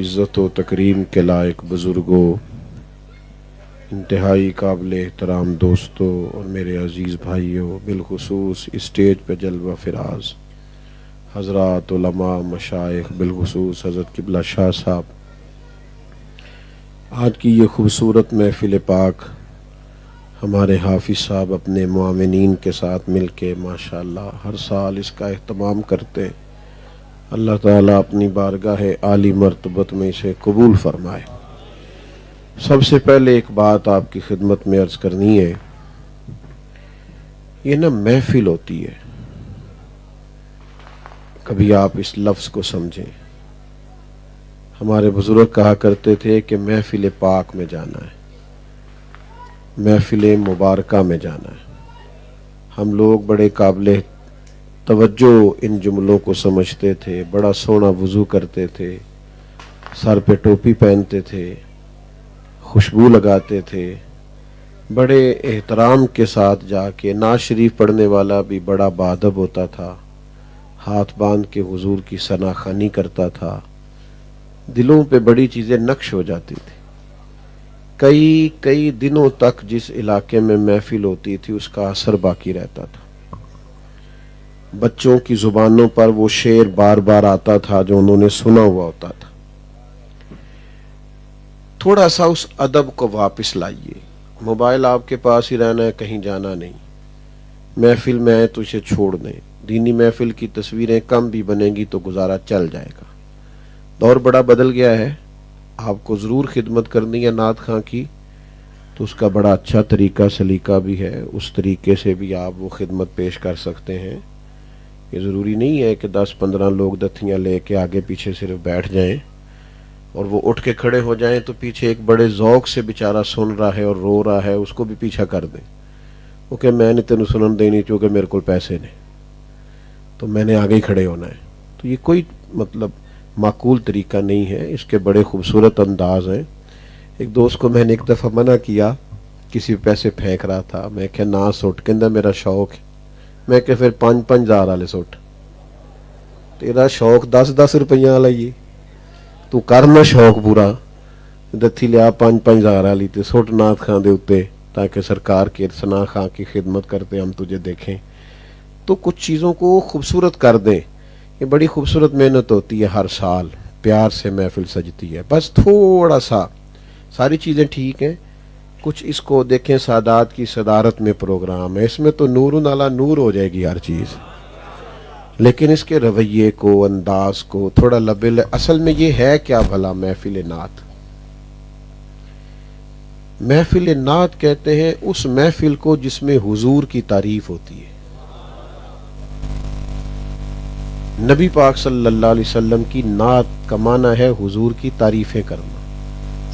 عزت و تکریم کے لائق بزرگوں، انتہائی قابل احترام دوستوں اور میرے عزیز بھائیوں، بالخصوص اسٹیج پہ جلوہ فراز حضرات علماء مشائخ، بالخصوص حضرت قبلہ شاہ صاحب، آج کی یہ خوبصورت محفل پاک ہمارے حافظ صاحب اپنے معاونین کے ساتھ مل کے ماشاءاللہ ہر سال اس کا اہتمام کرتے ہیں۔ اللہ تعالیٰ اپنی بارگاہ عالی مرتبت میں اسے قبول فرمائے۔ سب سے پہلے ایک بات آپ کی خدمت میں عرض کرنی ہے، یہ نا محفل ہوتی ہے، کبھی آپ اس لفظ کو سمجھیں۔ ہمارے بزرگ کہا کرتے تھے کہ محفل پاک میں جانا ہے، محفل مبارکہ میں جانا ہے۔ ہم لوگ بڑے قابل توجہ ان جملوں کو سمجھتے تھے، بڑا سونا وضو کرتے تھے، سر پہ ٹوپی پہنتے تھے، خوشبو لگاتے تھے، بڑے احترام کے ساتھ جا کے نعت شریف پڑھنے والا بھی بڑا باادب ہوتا تھا، ہاتھ باندھ کے حضور کی ثنا خوانی کرتا تھا، دلوں پہ بڑی چیزیں نقش ہو جاتی تھی۔ کئی دنوں تک جس علاقے میں محفل ہوتی تھی اس کا اثر باقی رہتا تھا، بچوں کی زبانوں پر وہ شعر بار بار آتا تھا جو انہوں نے سنا ہوا ہوتا تھا۔ تھوڑا سا اس ادب کو واپس لائیے، موبائل آپ کے پاس ہی رہنا ہے، کہیں جانا نہیں، محفل میں آئے تو اسے چھوڑ دیں، دینی محفل کی تصویریں کم بھی بنیں گی تو گزارا چل جائے گا۔ دور بڑا بدل گیا ہے، آپ کو ضرور خدمت کرنی ہے نعت خواں کی تو اس کا بڑا اچھا طریقہ سلیقہ بھی ہے، اس طریقے سے بھی آپ وہ خدمت پیش کر سکتے ہیں۔ یہ ضروری نہیں ہے کہ 10-15 لوگ دتھیاں لے کے آگے پیچھے صرف بیٹھ جائیں اور وہ اٹھ کے کھڑے ہو جائیں تو پیچھے ایک بڑے ذوق سے بیچارہ سن رہا ہے اور رو رہا ہے، اس کو بھی پیچھا کر دیں، وہ کہ میں نے تینوں سنن دینی کیونکہ میرے کو پیسے نے، تو میں نے آگے ہی کھڑے ہونا ہے۔ تو یہ کوئی معقول طریقہ نہیں ہے، اس کے بڑے خوبصورت انداز ہیں۔ ایک دوست کو میں نے ایک دفعہ منع کیا، کسی پیسے پھینک رہا تھا، میں کہ نہ سٹ، کہندہ میرا شوق ہے، میں کہ پھر 5,000 والے سٹ، تیرا شوق 10 روپیہ والا ہی، تو کرنا شوق پورا، دتھی لیا 5,000 والی تے سٹ نعت خاں دے اتے تاکہ سرکار کے ثنا خاں کی خدمت کرتے ہم تجھے دیکھیں۔ تو کچھ چیزوں کو خوبصورت کر دیں، یہ بڑی خوبصورت محنت ہوتی ہے، ہر سال پیار سے محفل سجتی ہے، بس تھوڑا سا ساری چیزیں ٹھیک ہیں، کچھ اس کو دیکھیں، سادات کی صدارت میں پروگرام ہے، اس میں تو نور علی نور ہو جائے گی ہر چیز، لیکن اس کے رویے کو، انداز کو تھوڑا اصل میں یہ ہے کیا بھلا؟ محفل نعت، محفل نعت کہتے ہیں اس محفل کو جس میں حضور کی تعریف ہوتی ہے۔ نبی پاک صلی اللہ علیہ وسلم کی نعت کا معنی ہے حضور کی تعریفیں کرنا،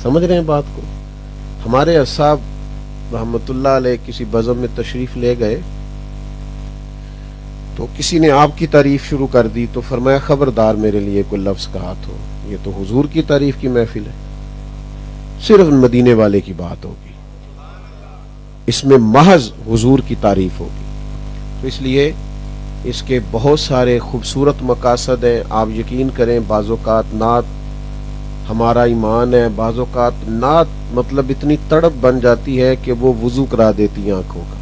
سمجھ رہے ہیں بات کو؟ ہمارے اصحاب رحمت اللہ علیہ کسی بزم میں تشریف لے گئے تو کسی نے آپ کی تعریف شروع کر دی تو فرمایا خبردار میرے لیے کوئی لفظ کہا تو، یہ تو حضور کی تعریف کی محفل ہے، صرف مدینے والے کی بات ہوگی، اس میں محض حضور کی تعریف ہوگی۔ تو اس لیے اس کے بہت سارے خوبصورت مقاصد ہیں، آپ یقین کریں بعض اوقات نعت ہمارا ایمان ہے، بعض اوقات نعت اتنی تڑپ بن جاتی ہے کہ وہ وضو کرا دیتی آنکھوں کا،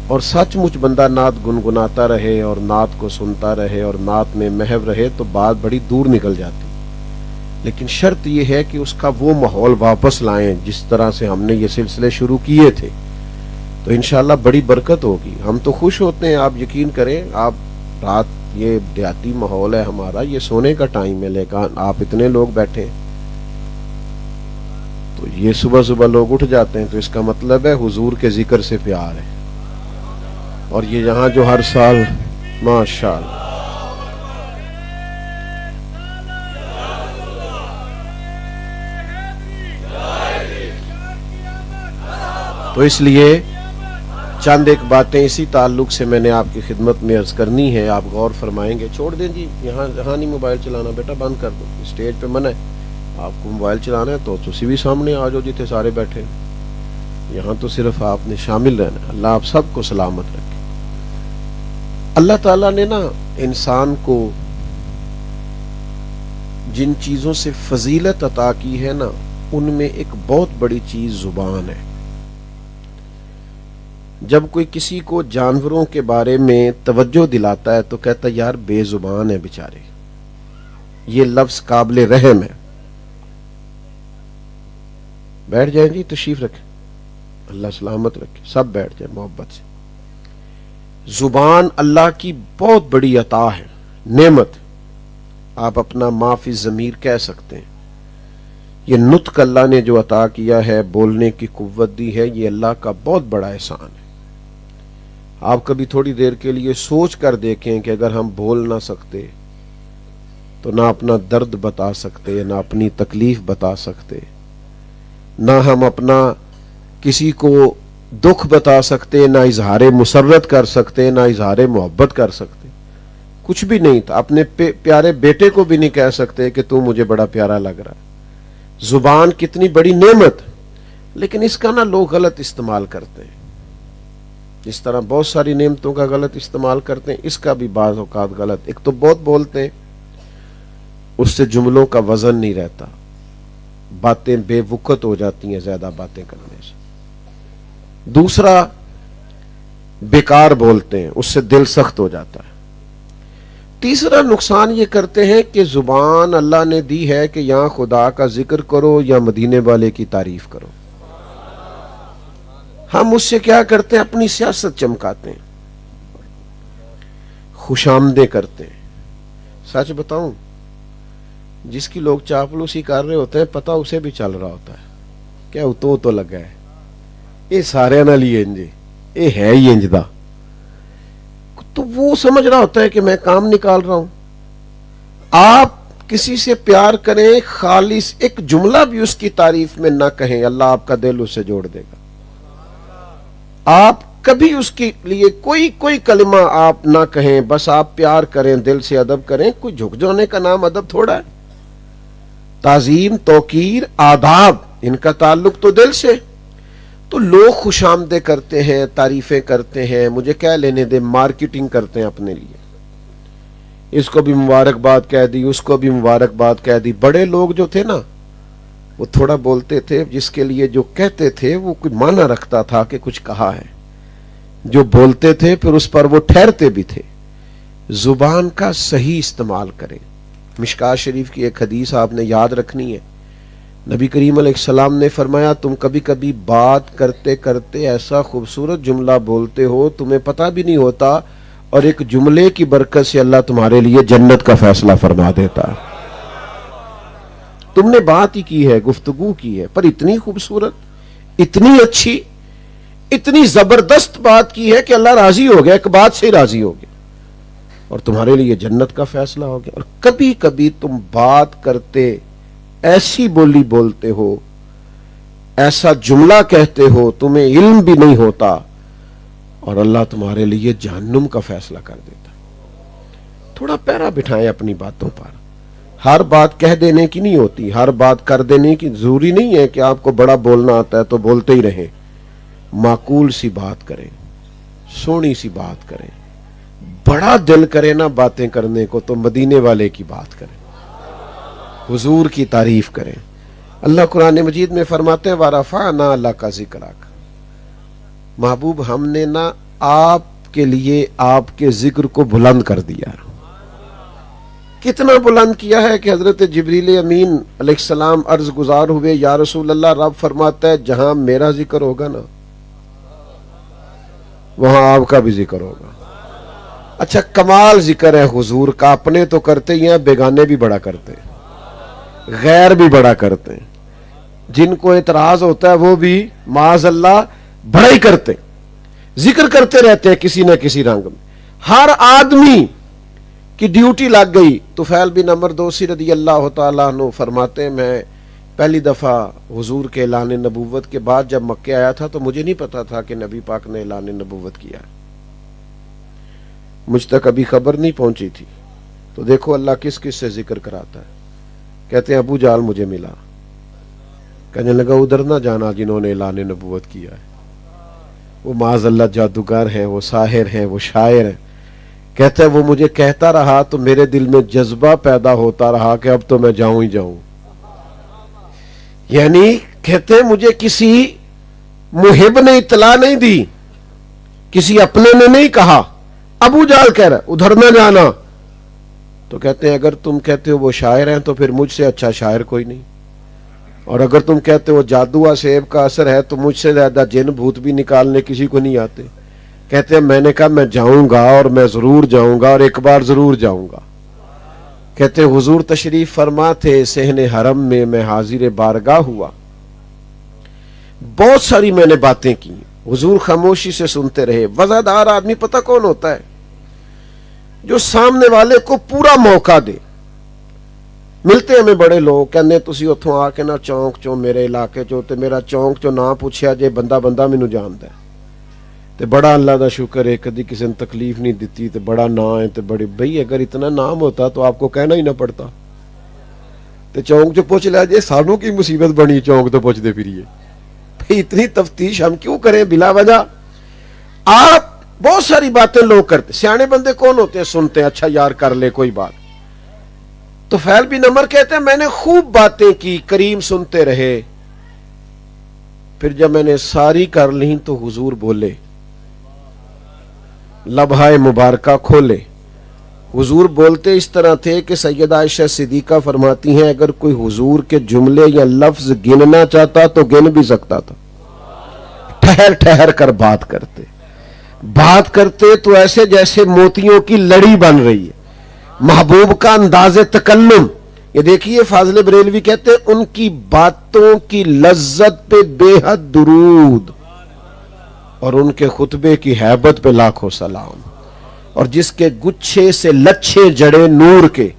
اور سچ مچ بندہ نعت گنگناتا رہے اور نعت کو سنتا رہے اور نعت میں محو رہے تو بات بڑی دور نکل جاتی، لیکن شرط یہ ہے کہ اس کا وہ ماحول واپس لائیں جس طرح سے ہم نے یہ سلسلے شروع کیے تھے، تو انشاءاللہ بڑی برکت ہوگی۔ ہم تو خوش ہوتے ہیں، آپ یقین کریں، آپ رات، یہ دیہاتی ماحول ہے ہمارا، یہ سونے کا ٹائم ہے، لیکن آپ اتنے لوگ بیٹھے ہیں تو یہ صبح لوگ اٹھ جاتے ہیں، تو اس کا مطلب ہے حضور کے ذکر سے پیار ہے، اور یہ یہاں جو ہر سال ماشاءاللہ، تو اس لیے چند ایک باتیں اسی تعلق سے میں نے آپ کی خدمت میں عرض کرنی ہے، آپ غور فرمائیں گے۔ چھوڑ دیں جی، یہاں نہیں موبائل چلانا، بیٹا بند کر دو، اسٹیج پہ منع ہے، آپ کو موبائل چلانا ہے تو تسی بھی سامنے آ جاؤ جتنے سارے بیٹھے، یہاں تو صرف آپ نے شامل رہنا ہے۔ اللہ آپ سب کو سلامت رکھے۔ اللہ تعالیٰ نے نا انسان کو جن چیزوں سے فضیلت عطا کی ہے نا، ان میں ایک بہت بڑی چیز زبان ہے۔ جب کوئی کسی کو جانوروں کے بارے میں توجہ دلاتا ہے تو کہتا ہے یار بے زبان ہے بیچارے، یہ لفظ قابل رحم ہے۔ بیٹھ جائیں جی، تشریف رکھیں، اللہ سلامت رکھے، سب بیٹھ جائیں محبت سے۔ زبان اللہ کی بہت بڑی عطا ہے، نعمت۔ آپ اپنا ما فی الضمیر کہہ سکتے ہیں۔ یہ نطق اللہ نے جو عطا کیا ہے، بولنے کی قوت دی ہے، یہ اللہ کا بہت بڑا احسان ہے۔ آپ کبھی تھوڑی دیر کے لیے سوچ کر دیکھیں کہ اگر ہم بول نہ سکتے تو نہ اپنا درد بتا سکتے، نہ اپنی تکلیف بتا سکتے، نہ ہم اپنا کسی کو دکھ بتا سکتے، نہ اظہار مسرت کر سکتے، نہ اظہار محبت کر سکتے، کچھ بھی نہیں تھا۔ اپنے پیارے بیٹے کو بھی نہیں کہہ سکتے کہ تو مجھے بڑا پیارا لگ رہا ہے۔ زبان کتنی بڑی نعمت، لیکن اس کا نا لوگ غلط استعمال کرتے ہیں۔ جس طرح بہت ساری نعمتوں کا غلط استعمال کرتے ہیں، اس کا بھی بعض اوقات غلط۔ ایک تو بہت بولتے ہیں، اس سے جملوں کا وزن نہیں رہتا، باتیں بے وقت ہو جاتی ہیں زیادہ باتیں کرنے سے۔ دوسرا بیکار بولتے ہیں، اس سے دل سخت ہو جاتا ہے۔ تیسرا نقصان یہ کرتے ہیں کہ زبان اللہ نے دی ہے کہ یہاں خدا کا ذکر کرو یا مدینے والے کی تعریف کرو، ہم اس سے کیا کرتے ہیں؟ اپنی سیاست چمکاتے ہیں، خوش آمدیں کرتے ہیں۔ سچ بتاؤں، جس کی لوگ چاپلوسی کر رہے ہوتے ہیں پتہ اسے بھی چل رہا ہوتا ہے کیا تو لگا ہے یہ سارے نال ہی انج، یہ ہے ہی انج دا، تو وہ سمجھ رہا ہوتا ہے کہ میں کام نکال رہا ہوں۔ آپ کسی سے پیار کریں، خالص ایک جملہ بھی اس کی تعریف میں نہ کہیں، اللہ آپ کا دل اس سے جوڑ دے گا۔ آپ کبھی اس کے لیے کوئی کلمہ آپ نہ کہیں، بس آپ پیار کریں، دل سے ادب کریں۔ کوئی جھک جانے کا نام ادب تھوڑا ہے۔ تعظیم، توقیر، آداب، ان کا تعلق تو دل سے۔ تو لوگ خوش آمدیں کرتے ہیں، تعریفیں کرتے ہیں، مجھے کیا لینے دے، مارکیٹنگ کرتے ہیں اپنے لیے، اس کو بھی مبارکباد کہہ دی، اس کو بھی مبارکباد کہہ دی۔ بڑے لوگ جو تھے نا، وہ تھوڑا بولتے تھے، جس کے لیے جو کہتے تھے وہ کوئی معنی رکھتا تھا کہ کچھ کہا ہے، جو بولتے تھے پھر اس پر وہ ٹھہرتے بھی تھے۔ زبان کا صحیح استعمال کریں۔ مشکاۃ شریف کی ایک حدیث آپ نے یاد رکھنی ہے، نبی کریم علیہ السلام نے فرمایا تم کبھی کبھی بات کرتے کرتے ایسا خوبصورت جملہ بولتے ہو تمہیں پتہ بھی نہیں ہوتا، اور ایک جملے کی برکت سے اللہ تمہارے لیے جنت کا فیصلہ فرما دیتا ہے۔ تم نے بات ہی کی ہے، گفتگو کی ہے، پر اتنی خوبصورت، اتنی اچھی، اتنی زبردست بات کی ہے کہ اللہ راضی ہو گیا، ایک بات سے ہی راضی ہو گیا اور تمہارے لیے جنت کا فیصلہ ہو گیا۔ اور کبھی کبھی تم بات کرتے ایسی بولی بولتے ہو، ایسا جملہ کہتے ہو، تمہیں علم بھی نہیں ہوتا اور اللہ تمہارے لیے جہنم کا فیصلہ کر دیتا۔ تھوڑا پیرا بٹھائیں اپنی باتوں پر۔ ہر بات کہہ دینے کی نہیں ہوتی، ہر بات کر دینے کی ضروری نہیں ہے کہ آپ کو بڑا بولنا آتا ہے تو بولتے ہی رہیں۔ معقول سی بات کریں، سونی سی بات کریں۔ بڑا دل کرے نا باتیں کرنے کو تو مدینے والے کی بات کریں، حضور کی تعریف کریں۔ اللہ قرآن مجید میں فرماتے ہیں وَرَفَعْنَا لَكَ ذِكْرَكَ، محبوب ہم نے نا آپ کے لیے آپ کے ذکر کو بلند کر دیا۔ کتنا بلند کیا ہے کہ حضرت جبریل امین علیہ السلام عرض گزار ہوئے، یا رسول اللہ، رب فرماتا ہے جہاں میرا ذکر ہوگا نا وہاں آپ کا بھی ذکر ہوگا۔ اچھا، کمال ذکر ہے حضور کا، اپنے تو کرتے ہی ہیں، بیگانے بھی بڑا کرتے ہیں، غیر بھی بڑا کرتے ہیں، جن کو اعتراض ہوتا ہے وہ بھی معاذ اللہ بڑا ہی کرتے، ذکر کرتے رہتے ہیں کسی نہ کسی رنگ میں۔ ہر آدمی کی ڈیوٹی لگ گئی۔ طفیل بن عمر دوسی رضی اللہ تعالیٰ عنہ فرماتے ہیں میں پہلی دفعہ حضور کے اعلان نبوت کے بعد جب مکہ آیا تھا تو مجھے نہیں پتا تھا کہ نبی پاک نے اعلان نبوت کیا، مجھ تک ابھی خبر نہیں پہنچی تھی۔ تو دیکھو اللہ کس کس سے ذکر کراتا ہے۔ کہتے ہیں ابو جہل مجھے ملا، کہنے لگا ادھر نہ جانا جنہوں نے اعلان نبوت کیا ہے، وہ معاذ اللہ جادوگر ہیں، وہ ساحر ہیں، وہ شاعر ہیں۔ کہتا ہے وہ مجھے کہتا رہا تو میرے دل میں جذبہ پیدا ہوتا رہا کہ اب تو میں جاؤں ہی جاؤں. یعنی کہتے ہیں مجھے کسی محب نے اطلاع نہیں دی, کسی اپنے نے نہیں کہا, ابو جہل کہہ رہا ادھر نہ جانا. تو کہتے ہیں اگر تم کہتے ہو وہ شاعر ہیں تو پھر مجھ سے اچھا شاعر کوئی نہیں, اور اگر تم کہتے ہو جادو سیب کا اثر ہے تو مجھ سے زیادہ جن بھوت بھی نکالنے کسی کو نہیں آتے. کہتے ہیں میں نے کہا میں جاؤں گا اور میں ضرور جاؤں گا اور ایک بار ضرور جاؤں گا. کہتے ہیں حضور تشریف فرما تھے صحن حرم میں حاضر بارگاہ ہوا, بہت ساری میں نے باتیں کی, حضور خاموشی سے سنتے رہے. وزادار آدمی پتہ کون ہوتا ہے؟ جو سامنے والے کو پورا موقع دے. ملتے ہمیں بڑے لوگ کہنے تسی اتھوں آ کے نہ چونک چو میرے علاقے چو تے میرا چونک چو نہ پوچھیا جے بندہ مینوں جاندا ہے تے بڑا اللہ دا شکر ہے کدی کسی نے تکلیف نہیں دیتی تے بڑا نام ہے تے بڑے. بھئی اگر اتنا نام ہوتا تو آپ کو کہنا ہی نہ پڑتا تے چونک چو پوچھ لیا جے سانوں کی مصیبت بنی چونک تو پوچھ دے پھریے. بھئی اتنی تفتیش ہم کیوں کریں بلا وجہ؟ آپ بہت ساری باتیں لوگ کرتے. سیانے بندے کون ہوتے ہیں؟ سنتے ہیں اچھا یار کر لے کوئی بات. تو فیل بن عمر کہتے ہیں میں نے خوب باتیں کی, کریم سنتے رہے. پھر جب میں نے ساری کر لی تو حضور بولے, لبھائے مبارکہ کھولے. حضور بولتے اس طرح تھے کہ سیدہ عائشہ صدیقہ فرماتی ہیں اگر کوئی حضور کے جملے یا لفظ گننا چاہتا تو گن بھی سکتا تھا. ٹھہر ٹھہر کر بات کرتے تو ایسے جیسے موتیوں کی لڑی بن رہی ہے. محبوب کا انداز تکلم, یہ دیکھیے فاضل بریلوی کہتے ہیں ان کی باتوں کی لذت پہ بے حد درود اور ان کے خطبے کی ہیبت پہ لاکھوں سلام. اور جس کے گچھے سے لچھے جڑے نور کے,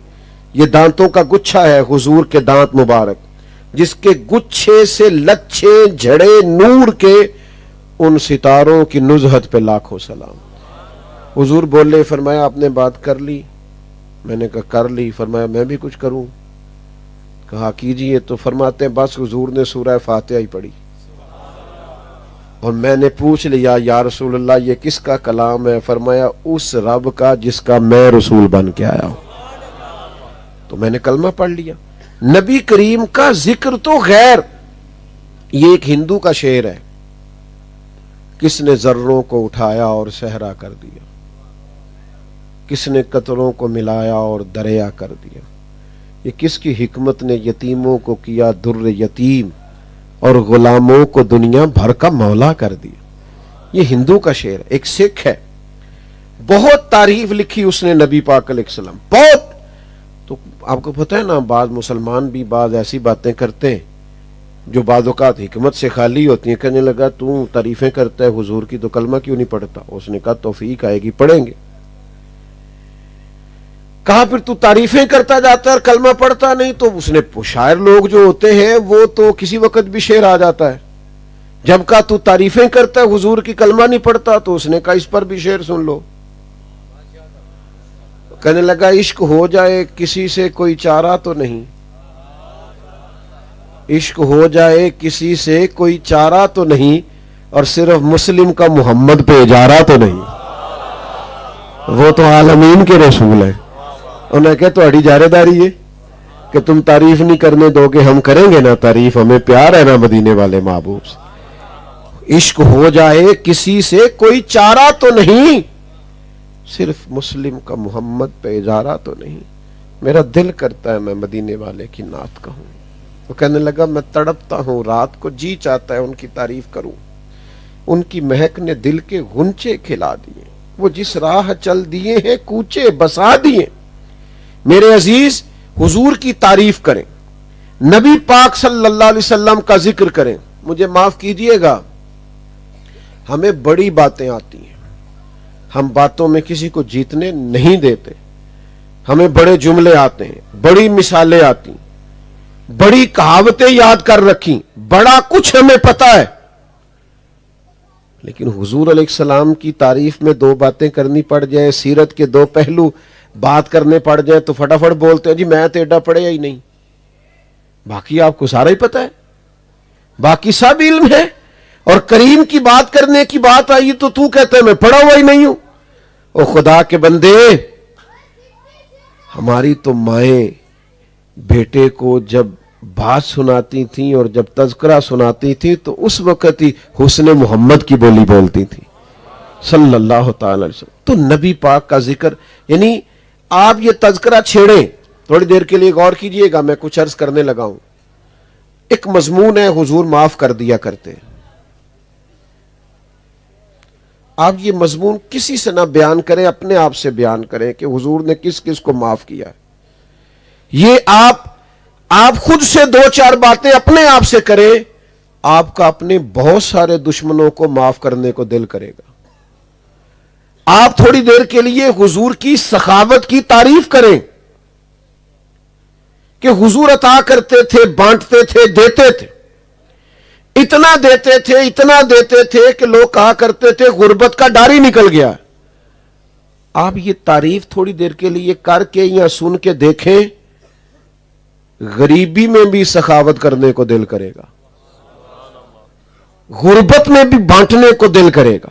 یہ دانتوں کا گچھا ہے حضور کے دانت مبارک, جس کے گچھے سے لچھے جڑے نور کے ان ستاروں کی نزہت پہ لاکھوں سلام. حضور بولے, فرمایا آپ نے بات کر لی؟ میں نے کہا کر لی. فرمایا میں بھی کچھ کروں؟ کہا کیجئے. تو فرماتے ہیں بس حضور نے سورہ فاتحہ ہی پڑھی اور میں نے پوچھ لیا یا رسول اللہ یہ کس کا کلام ہے؟ فرمایا اس رب کا جس کا میں رسول بن کے آیا ہوں. تو میں نے کلمہ پڑھ لیا. نبی کریم کا ذکر تو غیر. یہ ایک ہندو کا شعر ہے, کس نے ذروں کو اٹھایا اور صحرا کر دیا, کس نے قطروں کو ملایا اور دریا کر دیا, یہ کس کی حکمت نے یتیموں کو کیا در یتیم اور غلاموں کو دنیا بھر کا مولا کر دیا. یہ ہندو کا شعر ہے. ایک سکھ ہے, بہت تعریف لکھی اس نے نبی پاک علیہ السلام, بہت. تو آپ کو پتہ ہے نا بعض مسلمان بھی بعض ایسی باتیں کرتے ہیں جو بعض اوقات حکمت سے خالی ہوتی ہیں. کہنے لگا تو تعریفیں کرتا ہے حضور کی تو کلمہ کیوں نہیں پڑھتا؟ اس نے کہا توفیق آئے گی پڑھیں گے. کہا پھر تو تعریفیں کرتا جاتا ہے اور کلمہ پڑھتا نہیں؟ تو اس نے شاعر لوگ جو ہوتے ہیں وہ تو کسی وقت بھی شعر آ جاتا ہے. جب کہا تو تعریفیں کرتا ہے حضور کی کلمہ نہیں پڑھتا, تو اس نے کہا اس پر بھی شعر سن لو. کہنے لگا عشق ہو جائے کسی سے کوئی چارہ تو نہیں, عشق ہو جائے کسی سے کوئی چارہ تو نہیں, اور صرف مسلم کا محمد پہ اجارہ تو نہیں. وہ تو عالمین کے رسول ہیں. انہیں کہا تو اڑی جارے داری ہے کہ تم تعریف نہیں کرنے دو گے, ہم کریں گے نا تعریف, ہمیں پیار ہے نا مدینے والے محبوب سے. عشق ہو جائے کسی سے کوئی چارہ تو نہیں, صرف مسلم کا محمد پہ اجارہ تو نہیں. میرا دل کرتا ہے میں مدینے والے کی نعت کہوں. وہ کہنے لگا میں تڑپتا ہوں رات کو, جی چاہتا ہے ان کی تعریف کروں. ان کی مہک نے دل کے غنچے کھلا دیے, وہ جس راہ چل دیے ہیں کوچے بسا دیے. میرے عزیز حضور کی تعریف کریں, نبی پاک صلی اللہ علیہ وسلم کا ذکر کریں. مجھے معاف کیجئے گا ہمیں بڑی باتیں آتی ہیں, ہم باتوں میں کسی کو جیتنے نہیں دیتے. ہمیں بڑے جملے آتے ہیں, بڑی مثالیں آتی, بڑی کہاوتیں یاد کر رکھی, بڑا کچھ ہمیں پتا ہے. لیکن حضور علیہ السلام کی تعریف میں دو باتیں کرنی پڑ جائیں, سیرت کے دو پہلو بات کرنے پڑ جائیں تو فٹافٹ بولتے ہیں جی میں تو ایڈا پڑھے ہی نہیں. باقی آپ کو سارا ہی پتا ہے, باقی سب علم ہے. اور کریم کی بات کرنے کی بات آئی تو کہتا ہے میں پڑھا ہوا ہی نہیں ہوں. او خدا کے بندے، ہماری تو مائیں بیٹے کو جب بات سناتی تھیں اور جب تذکرہ سناتی تھیں تو اس وقت ہی حسن محمد کی بولی بولتی تھی صلی اللہ تعالی علیہ وسلم. تو نبی پاک کا ذکر، یعنی آپ یہ تذکرہ چھیڑیں. تھوڑی دیر کے لیے غور کیجئے گا، میں کچھ عرض کرنے لگا ہوں. ایک مضمون ہے حضور معاف کر دیا کرتے. آپ یہ مضمون کسی سے نہ بیان کریں، اپنے آپ سے بیان کریں کہ حضور نے کس کس کو معاف کیا ہے. یہ آپ خود سے دو چار باتیں اپنے آپ سے کریں، آپ کا اپنے بہت سارے دشمنوں کو معاف کرنے کو دل کرے گا. آپ تھوڑی دیر کے لیے حضور کی سخاوت کی تعریف کریں کہ حضور عطا کرتے تھے، بانٹتے تھے، دیتے تھے. اتنا دیتے تھے کہ لوگ کہا کرتے تھے غربت کا ڈار ہی نکل گیا. آپ یہ تعریف تھوڑی دیر کے لیے کر کے یا سن کے دیکھیں، غریبی میں بھی سخاوت کرنے کو دل کرے گا، غربت میں بھی بانٹنے کو دل کرے گا.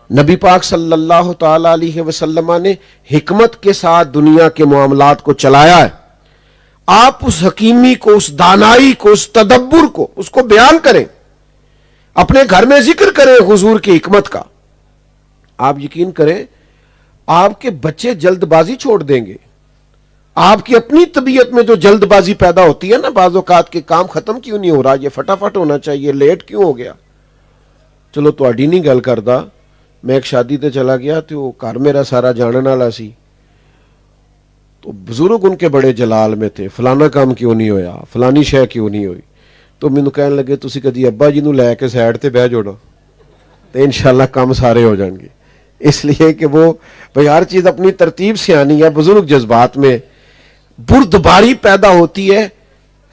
نبی پاک صلی اللہ تعالی علیہ وسلم نے حکمت کے ساتھ دنیا کے معاملات کو چلایا ہے. آپ اس حکیمی کو، اس دانائی کو، اس تدبر کو، اس کو بیان کریں، اپنے گھر میں ذکر کریں حضور کی حکمت کا. آپ یقین کریں آپ کے بچے جلد بازی چھوڑ دیں گے. آپ کی اپنی طبیعت میں جو جلد بازی پیدا ہوتی ہے نا، بعض اوقات کے کام ختم کیوں نہیں ہو رہا، یہ فٹافٹ ہونا چاہیے، لیٹ کیوں ہو گیا. چلو تواڈی نہیں گل کردا، میں ایک شادی تے چلا گیا تو وہ گھر میرا سارا جانن والا سی، تو بزرگ ان کے بڑے جلال میں تھے، فلانا کام کیوں نہیں ہویا، فلانی شے کیوں نہیں ہوئی. تو مینوں کہن لگے تسی کدی ابا جی نو لے کے سائڈ تے بہ جوڑو تو انشاءاللہ کام سارے ہو جان گے. اس لیے کہ وہ بھئی ہر چیز اپنی ترتیب سے آنی ہے. بزرگ جذبات میں بردباری پیدا ہوتی ہے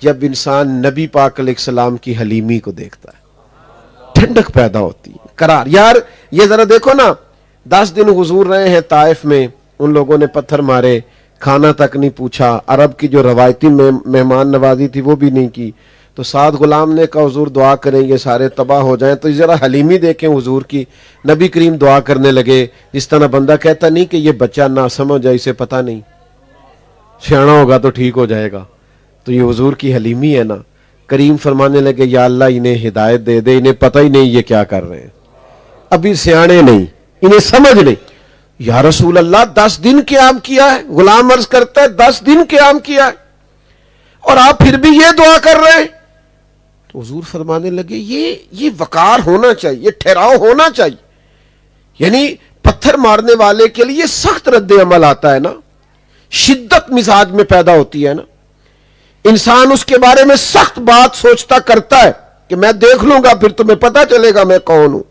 جب انسان نبی پاک علیہ السلام کی حلیمی کو دیکھتا ہے، ٹھنڈک پیدا ہوتی ہے، قرار. یار یہ ذرا دیکھو نا، 10 دن حضور رہے ہیں طائف میں، ان لوگوں نے پتھر مارے، کھانا تک نہیں پوچھا، عرب کی جو روایتی مہمان نوازی تھی وہ بھی نہیں کی. تو ساتھ غلام نے کہا حضور دعا کریں یہ سارے تباہ ہو جائیں. تو ذرا حلیمی دیکھیں حضور کی. نبی کریم دعا کرنے لگے جس طرح بندہ کہتا نہیں کہ یہ بچہ نہ سمجھ جائے، اسے پتہ نہیں، سیانا ہوگا تو ٹھیک ہو جائے گا. تو یہ حضور کی حلیمی ہے نا. کریم فرمانے لگے یا اللہ انہیں ہدایت دے دے، انہیں پتہ ہی نہیں یہ کیا کر رہے ہیں، ابھی سیانے نہیں، انہیں سمجھ نہیں. یا رسول اللہ 10 دن قیام کیا ہے، غلام عرض کرتا ہے 10 دن قیام کیا ہے اور آپ پھر بھی یہ دعا کر رہے ہیں. تو حضور فرمانے لگے یہ وقار ہونا چاہیے، یہ ٹھہراؤ ہونا چاہیے. یعنی پتھر مارنے والے کے لیے سخت رد عمل آتا ہے نا، شدت مزاج میں پیدا ہوتی ہے نا. انسان اس کے بارے میں سخت بات سوچتا کرتا ہے کہ میں دیکھ لوں گا پھر تمہیں پتہ چلے گا میں کون ہوں.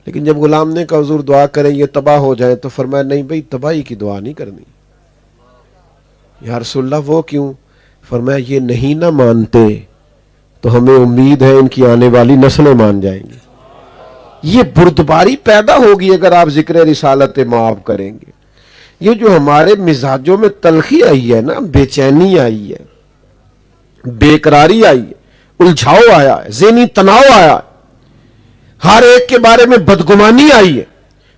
لیکن جب غلام نے کہا حضور دعا کریں یہ تباہ ہو جائیں، تو فرمایا نہیں بھئی تباہی کی دعا نہیں کرنی. یا رسول اللہ وہ کیوں؟ فرمایا یہ نہیں نہ مانتے تو ہمیں امید ہے ان کی آنے والی نسلیں مان جائیں گی. یہ بردباری پیدا ہوگی اگر آپ ذکر رسالت معاف کریں گے. یہ جو ہمارے مزاجوں میں تلخی آئی ہے نا، بے چینی آئی ہے، بے قراری آئی ہے، الجھاؤ آیا ہے، ذہنی تناؤ آیا ہے، ہر ایک کے بارے میں بدگمانی آئی ہے.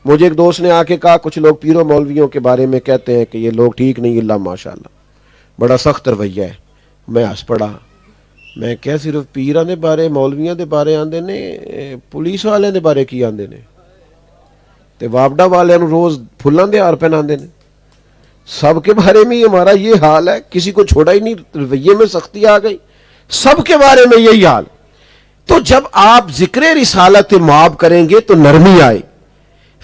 مجھے ایک دوست نے آ کے کہا کچھ لوگ پیروں مولویوں کے بارے میں کہتے ہیں کہ یہ لوگ ٹھیک نہیں، اللہ ماشاءاللہ بڑا سخت رویہ ہے. میں ہنس پڑا. میں کیا صرف پیراں دے بارے مولویاں دے بارے آندے نے، پولیس والے دے بارے کی آندے نے، تے وابڈا والے نو روز پھلاں دے ہار پہناندے نے. سب کے بارے میں ہمارا یہ حال ہے، کسی کو چھوڑا ہی نہیں، رویے میں سختی آ گئی، سب کے بارے میں یہی حال. تو جب آپ ذکر رسالت معاف کریں گے تو نرمی آئے،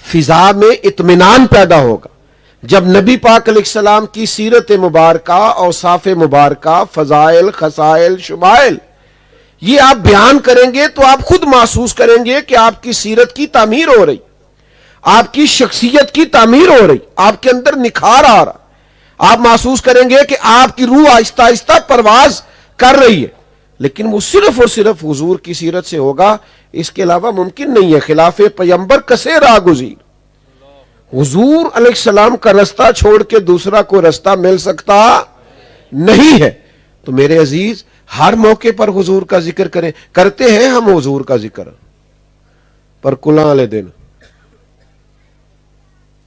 فضا میں اطمینان پیدا ہوگا. جب نبی پاک علیہ السلام کی سیرت مبارکہ، اوصاف مبارکہ، فضائل، خصائل، شمائل یہ آپ بیان کریں گے تو آپ خود محسوس کریں گے کہ آپ کی سیرت کی تعمیر ہو رہی، آپ کی شخصیت کی تعمیر ہو رہی، آپ کے اندر نکھار آ رہا. آپ محسوس کریں گے کہ آپ کی روح آہستہ آہستہ پرواز کر رہی ہے. لیکن وہ صرف اور صرف حضور کی سیرت سے ہوگا، اس کے علاوہ ممکن نہیں ہے. خلاف پیمبر کسے راہ گزیر، حضور علیہ السلام کا رستہ چھوڑ کے دوسرا کوئی رستہ مل سکتا نہیں ہے. تو میرے عزیز ہر موقع پر حضور کا ذکر کریں. کرتے ہیں ہم حضور کا ذکر، پر کلاں والے دن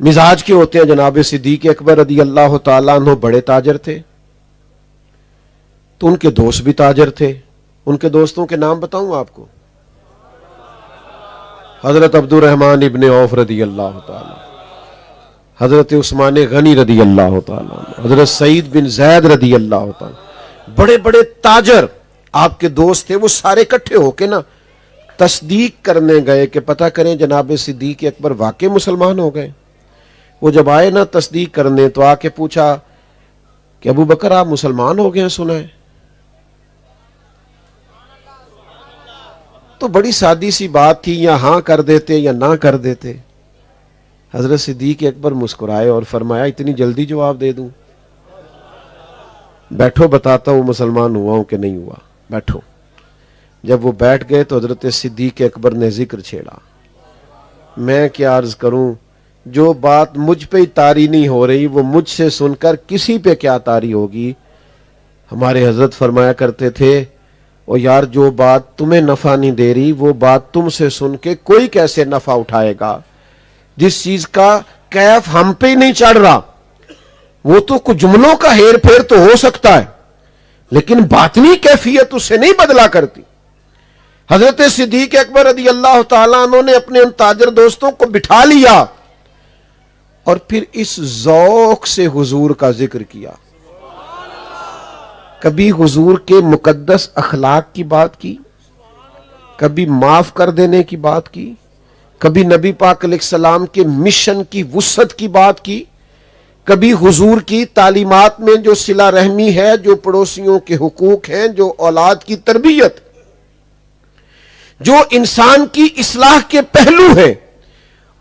مزاج کے ہوتے ہیں. جناب صدیق اکبر رضی اللہ تعالیٰ عنہ بڑے تاجر تھے تو ان کے دوست بھی تاجر تھے. ان کے دوستوں کے نام بتاؤں آپ کو. حضرت عبد الرحمن ابن عوف رضی اللہ تعالیٰ, حضرت عثمان غنی رضی اللہ تعالیٰ, حضرت سعید بن زید رضی اللہ تعالیٰ. بڑے بڑے تاجر آپ کے دوست تھے. وہ سارے اکٹھے ہو کے نا تصدیق کرنے گئے کہ پتہ کریں جناب صدیق اکبر واقعی مسلمان ہو گئے. وہ جب آئے نا تصدیق کرنے تو آ کے پوچھا کہ ابو بکر آپ مسلمان ہو گئے ہیں سنا ہے. تو بڑی سادی سی بات تھی, یا ہاں کر دیتے یا نہ کر دیتے. حضرت صدیق اکبر مسکرائے اور فرمایا اتنی جلدی جواب دے دوں؟ بیٹھو بتاتا ہوں مسلمان ہوا ہوں کہ نہیں ہوا, بیٹھو. جب وہ بیٹھ گئے تو حضرت صدیق اکبر نے ذکر چھیڑا. میں کیا عرض کروں, جو بات مجھ پہ ہی طاری نہیں ہو رہی وہ مجھ سے سن کر کسی پہ کیا طاری ہوگی. ہمارے حضرت فرمایا کرتے تھے او یار جو بات تمہیں نفع نہیں دے رہی وہ بات تم سے سن کے کوئی کیسے نفع اٹھائے گا. جس چیز کا کیف ہم پہ ہی نہیں چڑھ رہا وہ تو کچھ جملوں کا ہیر پھیر تو ہو سکتا ہے لیکن باطنی کیفیت اس سے نہیں بدلا کرتی. حضرت صدیق اکبر رضی اللہ تعالیٰ عنہ نے اپنے ان تاجر دوستوں کو بٹھا لیا اور پھر اس ذوق سے حضور کا ذکر کیا. کبھی حضور کے مقدس اخلاق کی بات کی, کبھی معاف کر دینے کی بات کی, کبھی نبی پاک علیہ السلام کے مشن کی وسعت کی بات کی, کبھی حضور کی تعلیمات میں جو صلہ رحمی ہے, جو پڑوسیوں کے حقوق ہیں, جو اولاد کی تربیت, جو انسان کی اصلاح کے پہلو ہیں,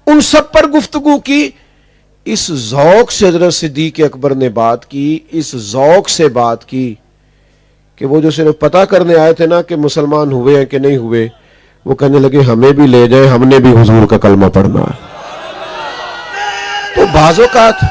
ان سب پر گفتگو کی. اس ذوق سے حضرت صدیق اکبر نے بات کی, اس ذوق سے بات کی کہ وہ جو صرف پتہ کرنے آئے تھے نا کہ مسلمان ہوئے ہیں کہ نہیں ہوئے, وہ کہنے لگے ہمیں بھی لے جائیں, ہم نے بھی حضور کا کلمہ پڑھنا ہے. تو بعض اوقات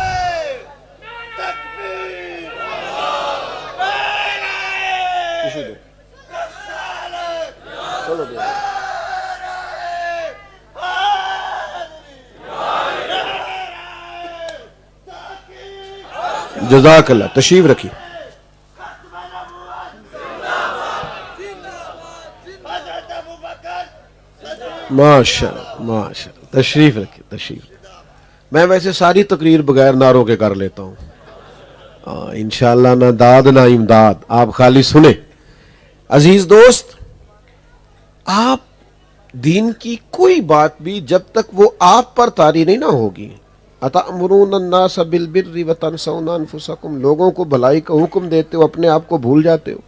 جزاک اللہ, تشریف رکھیے. ماشاء اللہ, تشریف رکھیے, تشریف. میں ویسے ساری تقریر بغیر نعروں کے کر لیتا ہوں, انشاءاللہ نہ داد نہ امداد, آپ خالی سنیں. عزیز دوست, آپ دین کی کوئی بات بھی جب تک وہ آپ پر طاری نہیں نہ ہوگی, اتأمرون الناس بالبر وتنسون انفسکم, لوگوں کو بھلائی کا حکم دیتے ہو اپنے آپ کو بھول جاتے ہو.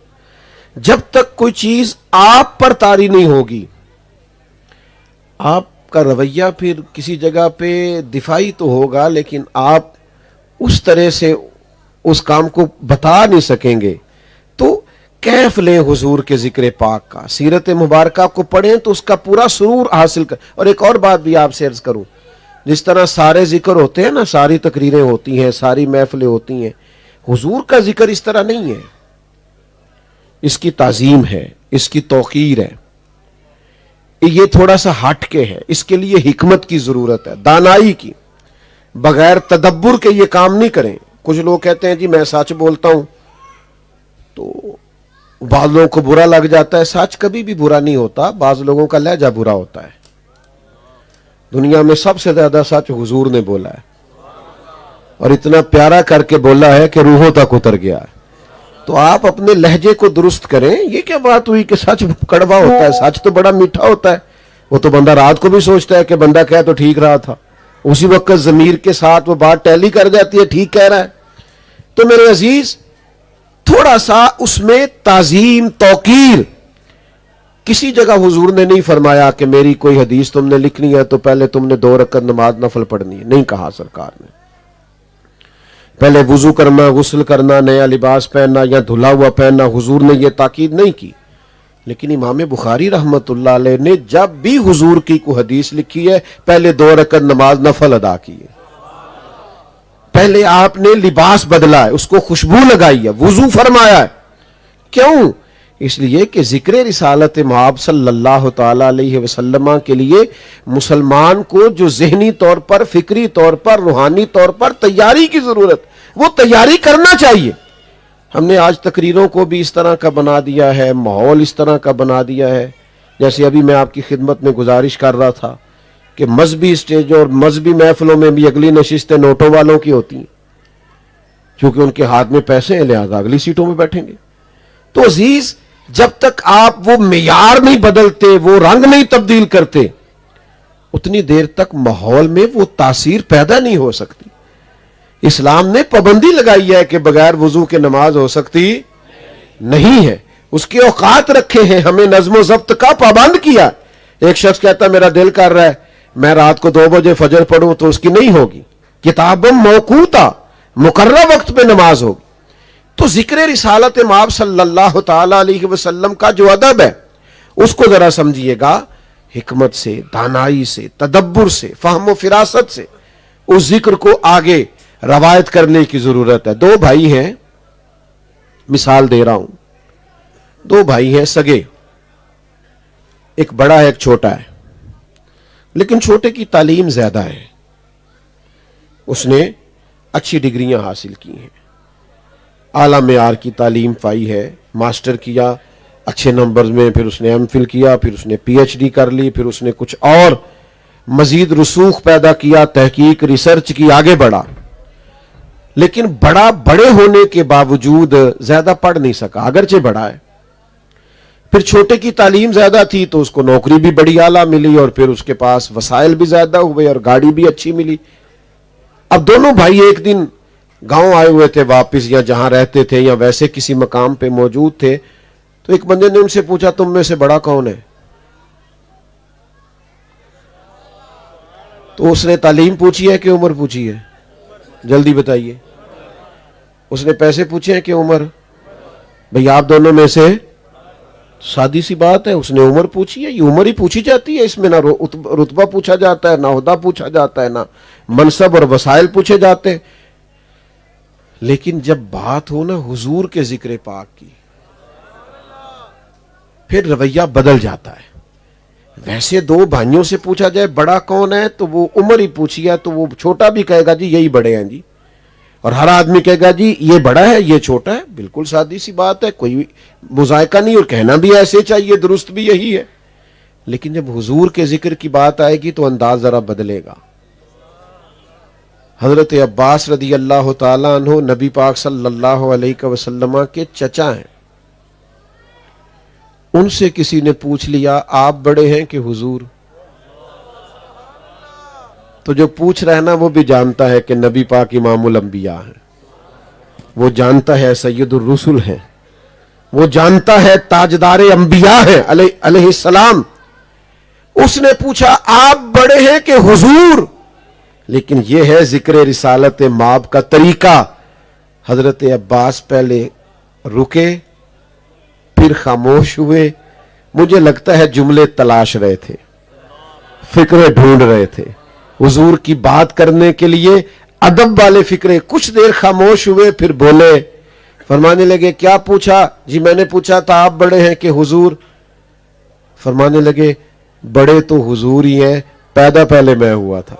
جب تک کوئی چیز آپ پر طاری نہیں ہوگی, آپ کا رویہ پھر کسی جگہ پہ دفاعی تو ہوگا لیکن آپ اس طرح سے اس کام کو بتا نہیں سکیں گے. تو کیف لیں حضور کے ذکر پاک کا, سیرت مبارکہ کو پڑھیں تو اس کا پورا سرور حاصل کر. اور ایک اور بات بھی آپ سے عرض کروں, جس طرح سارے ذکر ہوتے ہیں نا, ساری تقریریں ہوتی ہیں, ساری محفلیں ہوتی ہیں, حضور کا ذکر اس طرح نہیں ہے. اس کی تعظیم ہے, اس کی توقیر ہے, یہ تھوڑا سا ہٹ کے ہے. اس کے لیے حکمت کی ضرورت ہے, دانائی کی. بغیر تدبر کے یہ کام نہیں کریں. کچھ لوگ کہتے ہیں جی میں سچ بولتا ہوں تو بعض لوگوں کو برا لگ جاتا ہے. سچ کبھی بھی برا نہیں ہوتا, بعض لوگوں کا لہجہ برا ہوتا ہے. دنیا میں سب سے زیادہ سچ حضور نے بولا ہے اور اتنا پیارا کر کے بولا ہے کہ روحوں تک اتر گیا ہے. تو آپ اپنے لہجے کو درست کریں. یہ کیا بات ہوئی کہ سچ کڑوا ہوتا ہے؟ سچ تو بڑا میٹھا ہوتا ہے. وہ تو بندہ رات کو بھی سوچتا ہے کہ بندہ کہہ تو ٹھیک رہا تھا, اسی وقت ضمیر کے ساتھ وہ بات ٹیلی کر جاتی ہے, ٹھیک کہہ رہا ہے. تو میرے عزیز, تھوڑا سا اس میں تعظیم, توقیر. کسی جگہ حضور نے نہیں فرمایا کہ میری کوئی حدیث تم نے لکھنی ہے تو پہلے تم نے 2 رکعت نماز نفل پڑھنی ہے. نہیں کہا سرکار نے. پہلے وضو کرنا, غسل کرنا, نیا لباس پہننا یا دھلا ہوا پہننا, حضور نے یہ تاکید نہیں کی. لیکن امام بخاری رحمت اللہ علیہ نے جب بھی حضور کی کوئی حدیث لکھی ہے پہلے 2 رکعت نماز نفل ادا کی ہے. پہلے آپ نے لباس بدلا ہے, اس کو خوشبو لگائی ہے, وضو فرمایا ہے. کیوں اس لیے کہ ذکر رسالت مآب صلی اللہ تعالی علیہ وسلم کے لیے مسلمان کو جو ذہنی طور پر، فکری طور پر، روحانی طور پر تیاری کی ضرورت، وہ تیاری کرنا چاہیے۔ ہم نے آج تقریروں کو بھی اس طرح کا بنا دیا ہے، ماحول اس طرح کا بنا دیا ہے، جیسے ابھی میں آپ کی خدمت میں گزارش کر رہا تھا کہ مذہبی اسٹیجوں اور مذہبی محفلوں میں بھی اگلی نشستیں نوٹوں والوں کی ہوتی ہیں، چونکہ ان کے ہاتھ میں پیسے ہیں، لہذا اگلی سیٹوں میں بیٹھیں گے۔ تو عزیز، جب تک آپ وہ معیار نہیں بدلتے، وہ رنگ نہیں تبدیل کرتے، اتنی دیر تک ماحول میں وہ تاثیر پیدا نہیں ہو سکتی۔ اسلام نے پابندی لگائی ہے کہ بغیر وضو کے نماز ہو سکتی نہیں ہے، اس کے اوقات رکھے ہیں، ہمیں نظم و ضبط کا پابند کیا۔ ایک شخص کہتا ہے میرا دل کر رہا ہے میں رات کو 2 بجے فجر پڑھوں، تو اس کی نہیں ہوگی، کتابم موقوتا، مقررہ وقت پہ نماز ہوگی۔ تو ذکر رسالت مآب صلی اللہ تعالی علیہ وسلم کا جو ادب ہے، اس کو ذرا سمجھیے گا، حکمت سے، دانائی سے، تدبر سے، فہم و فراست سے اس ذکر کو آگے روایت کرنے کی ضرورت ہے۔ 2 بھائی ہیں، مثال دے رہا ہوں، 2 بھائی ہیں سگے، ایک بڑا ہے ایک چھوٹا ہے، لیکن چھوٹے کی تعلیم زیادہ ہے، اس نے اچھی ڈگریاں حاصل کی ہیں، اعلیٰ معیار کی تعلیم پائی ہے، ماسٹر کیا اچھے نمبرز میں، پھر اس نے ایم فل کیا، پھر اس نے پی ایچ ڈی کر لی، پھر اس نے کچھ اور مزید رسوخ پیدا کیا، تحقیق، ریسرچ کی، آگے بڑھا، لیکن بڑے ہونے کے باوجود زیادہ پڑھ نہیں سکا، اگرچہ بڑا ہے۔ پھر چھوٹے کی تعلیم زیادہ تھی تو اس کو نوکری بھی بڑی اعلیٰ ملی، اور پھر اس کے پاس وسائل بھی زیادہ ہوئے اور گاڑی بھی اچھی ملی۔ اب دونوں بھائی ایک دن گاؤں آئے ہوئے تھے واپس، یا جہاں رہتے تھے یا ویسے کسی مقام پہ موجود تھے، تو ایک بندے نے ان سے پوچھا تم میں سے بڑا کون ہے؟ تو اس نے تعلیم پوچھی ہے کہ عمر پوچھی ہے؟ جلدی بتائیے۔ اس نے پیسے پوچھے ہیں کہ عمر؟ بھئی آپ دونوں میں سے، سادی سی بات ہے، اس نے عمر پوچھی ہے، یہ عمر ہی پوچھی جاتی ہے، اس میں نہ رتبہ پوچھا جاتا ہے، نہ عہدہ پوچھا جاتا ہے، نہ منصب اور وسائل پوچھے جاتے ہیں۔ لیکن جب بات ہو نا حضور کے ذکر پاک کی، پھر رویہ بدل جاتا ہے۔ ویسے 2 بھائیوں سے پوچھا جائے بڑا کون ہے تو وہ عمر ہی پوچھی ہے، تو وہ چھوٹا بھی کہے گا جی یہی بڑے ہیں جی، اور ہر آدمی کہے گا جی یہ بڑا ہے یہ چھوٹا ہے۔ بالکل سادی سی بات ہے، کوئی مذائقہ نہیں، اور کہنا بھی ایسے چاہیے، درست بھی یہی ہے۔ لیکن جب حضور کے ذکر کی بات آئے گی تو انداز ذرا بدلے گا۔ حضرت عباس رضی اللہ تعالیٰ عنہ نبی پاک صلی اللہ علیہ وسلم کے چچا ہیں، ان سے کسی نے پوچھ لیا آپ بڑے ہیں کہ حضور؟ تو جو پوچھ رہا ہے نا وہ بھی جانتا ہے کہ نبی پاک امام الانبیاء ہیں، وہ جانتا ہے سید الرسل ہیں، وہ جانتا ہے تاجدار انبیاء ہیں علیہ السلام۔ اس نے پوچھا آپ بڑے ہیں کہ حضور؟ لیکن یہ ہے ذکر رسالت مآب کا طریقہ۔ حضرت عباس پہلے رکے، پھر خاموش ہوئے، مجھے لگتا ہے جملے تلاش رہے تھے، فکرے ڈھونڈ رہے تھے حضور کی بات کرنے کے لیے، ادب والے فکرے۔ کچھ دیر خاموش ہوئے، پھر بولے، فرمانے لگے کیا پوچھا؟ جی میں نے پوچھا تھا آپ بڑے ہیں کہ حضور؟ فرمانے لگے بڑے تو حضور ہی ہیں، پیدا پہلے میں ہوا تھا۔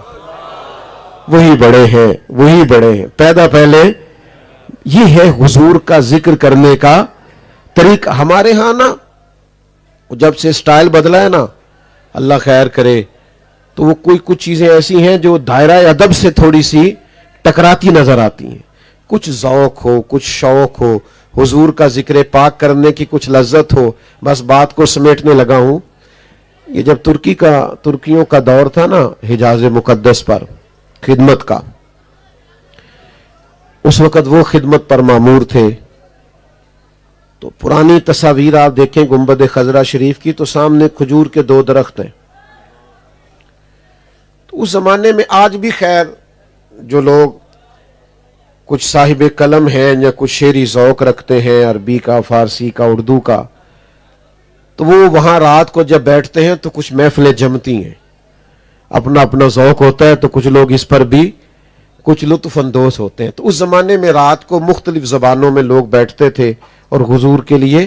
وہی بڑے ہیں، وہی بڑے ہیں، پیدا پہلے۔ یہ ہے حضور کا ذکر کرنے کا طریقہ۔ ہمارے ہاں نا جب سے سٹائل بدلا ہے نا، اللہ خیر کرے، تو وہ کچھ چیزیں ایسی ہیں جو دائرہ ادب سے تھوڑی سی ٹکراتی نظر آتی ہیں۔ کچھ ذوق ہو، کچھ شوق ہو، حضور کا ذکر پاک کرنے کی کچھ لذت ہو، بس بات کو سمیٹنے لگا ہوں۔ یہ جب ترکیوں کا دور تھا نا حجاز مقدس پر خدمت کا، اس وقت وہ خدمت پر مامور تھے، تو پرانی تصاویر آپ دیکھیں گنبد خضرا شریف کی، تو سامنے کھجور کے 2 درخت ہیں۔ تو اس زمانے میں، آج بھی خیر جو لوگ کچھ صاحب قلم ہیں یا کچھ شعری ذوق رکھتے ہیں، عربی کا، فارسی کا، اردو کا، تو وہ وہاں رات کو جب بیٹھتے ہیں تو کچھ محفلیں جمتی ہیں، اپنا اپنا ذوق ہوتا ہے، تو کچھ لوگ اس پر بھی کچھ لطف اندوز ہوتے ہیں۔ تو اس زمانے میں رات کو مختلف زبانوں میں لوگ بیٹھتے تھے اور حضور کے لیے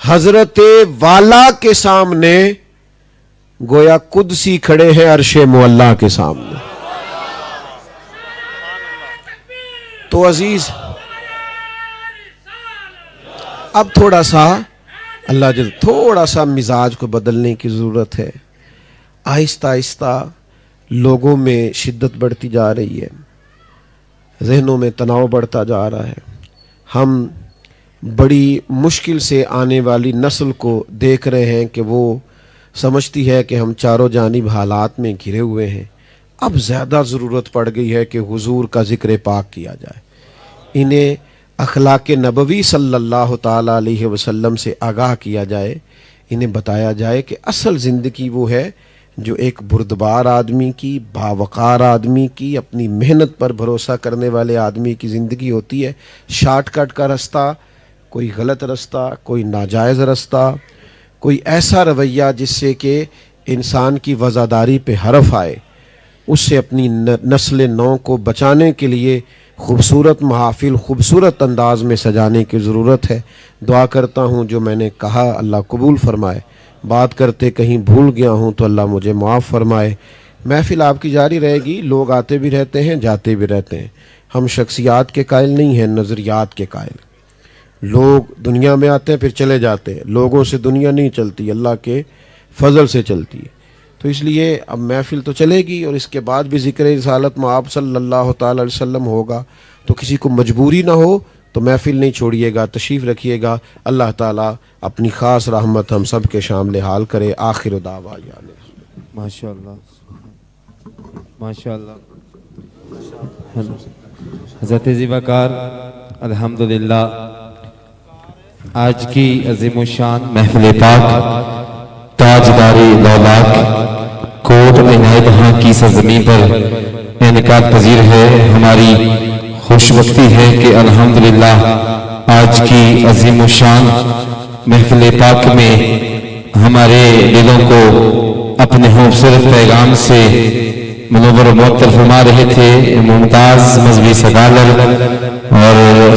حضرت والا کے سامنے گویا قدسی کھڑے ہیں عرش معلا کے سامنے. تو عزیز اب تھوڑا سا تھوڑا سا مزاج کو بدلنے کی ضرورت ہے. آہستہ آہستہ لوگوں میں شدت بڑھتی جا رہی ہے, ذہنوں میں تناؤ بڑھتا جا رہا ہے. ہم بڑی مشکل سے آنے والی نسل کو دیکھ رہے ہیں کہ وہ سمجھتی ہے کہ ہم چاروں جانب حالات میں گھرے ہوئے ہیں. اب زیادہ ضرورت پڑ گئی ہے کہ حضور کا ذکر پاک کیا جائے, انہیں اخلاق نبوی صلی اللہ تعالی علیہ وسلم سے آگاہ کیا جائے, انہیں بتایا جائے کہ اصل زندگی وہ ہے جو ایک بردبار آدمی کی, باوقار آدمی کی, اپنی محنت پر بھروسہ کرنے والے آدمی کی زندگی ہوتی ہے. شارٹ کٹ کا رستہ, کوئی غلط رستہ, کوئی ناجائز رستہ, کوئی ایسا رویہ جس سے کہ انسان کی وزاداری پہ حرف آئے, اس سے اپنی نسل نو کو بچانے کے لیے خوبصورت محافل خوبصورت انداز میں سجانے کی ضرورت ہے. دعا کرتا ہوں جو میں نے کہا اللہ قبول فرمائے, بات کرتے کہیں بھول گیا ہوں تو اللہ مجھے معاف فرمائے. محفل آپ کی جاری رہے گی, لوگ آتے بھی رہتے ہیں جاتے بھی رہتے ہیں. ہم شخصیات کے قائل نہیں ہیں, نظریات کے قائل. لوگ دنیا میں آتے ہیں پھر چلے جاتے ہیں, لوگوں سے دنیا نہیں چلتی, اللہ کے فضل سے چلتی ہے. تو اس لیے اب محفل تو چلے گی اور اس کے بعد بھی ذکر رسالت مآب صلی اللہ تعالی علیہ وسلم ہوگا, تو کسی کو مجبوری نہ ہو تو محفل نہیں چھوڑیے گا, تشریف رکھیے گا. اللہ تعالیٰ اپنی خاص رحمت ہم سب کے شامل حال کرے. آخر دعوانا ماشاءاللہ ماشاءاللہ. حضرت ذیوکار الحمدللہ آج کی عظیم الشان محفل پاک تاجداری لولاک کوٹ عنایت کی سرزمین پر انعقاد پذیر ہے. ہماری خوش بختی ہے کہ الحمدللہ آج کی عظیم الشان محفل پاک میں ہمارے دلوں کو اپنے خوبصورت پیغام سے منور و معطر فرما رہے تھے ممتاز مذہبی سکالر اور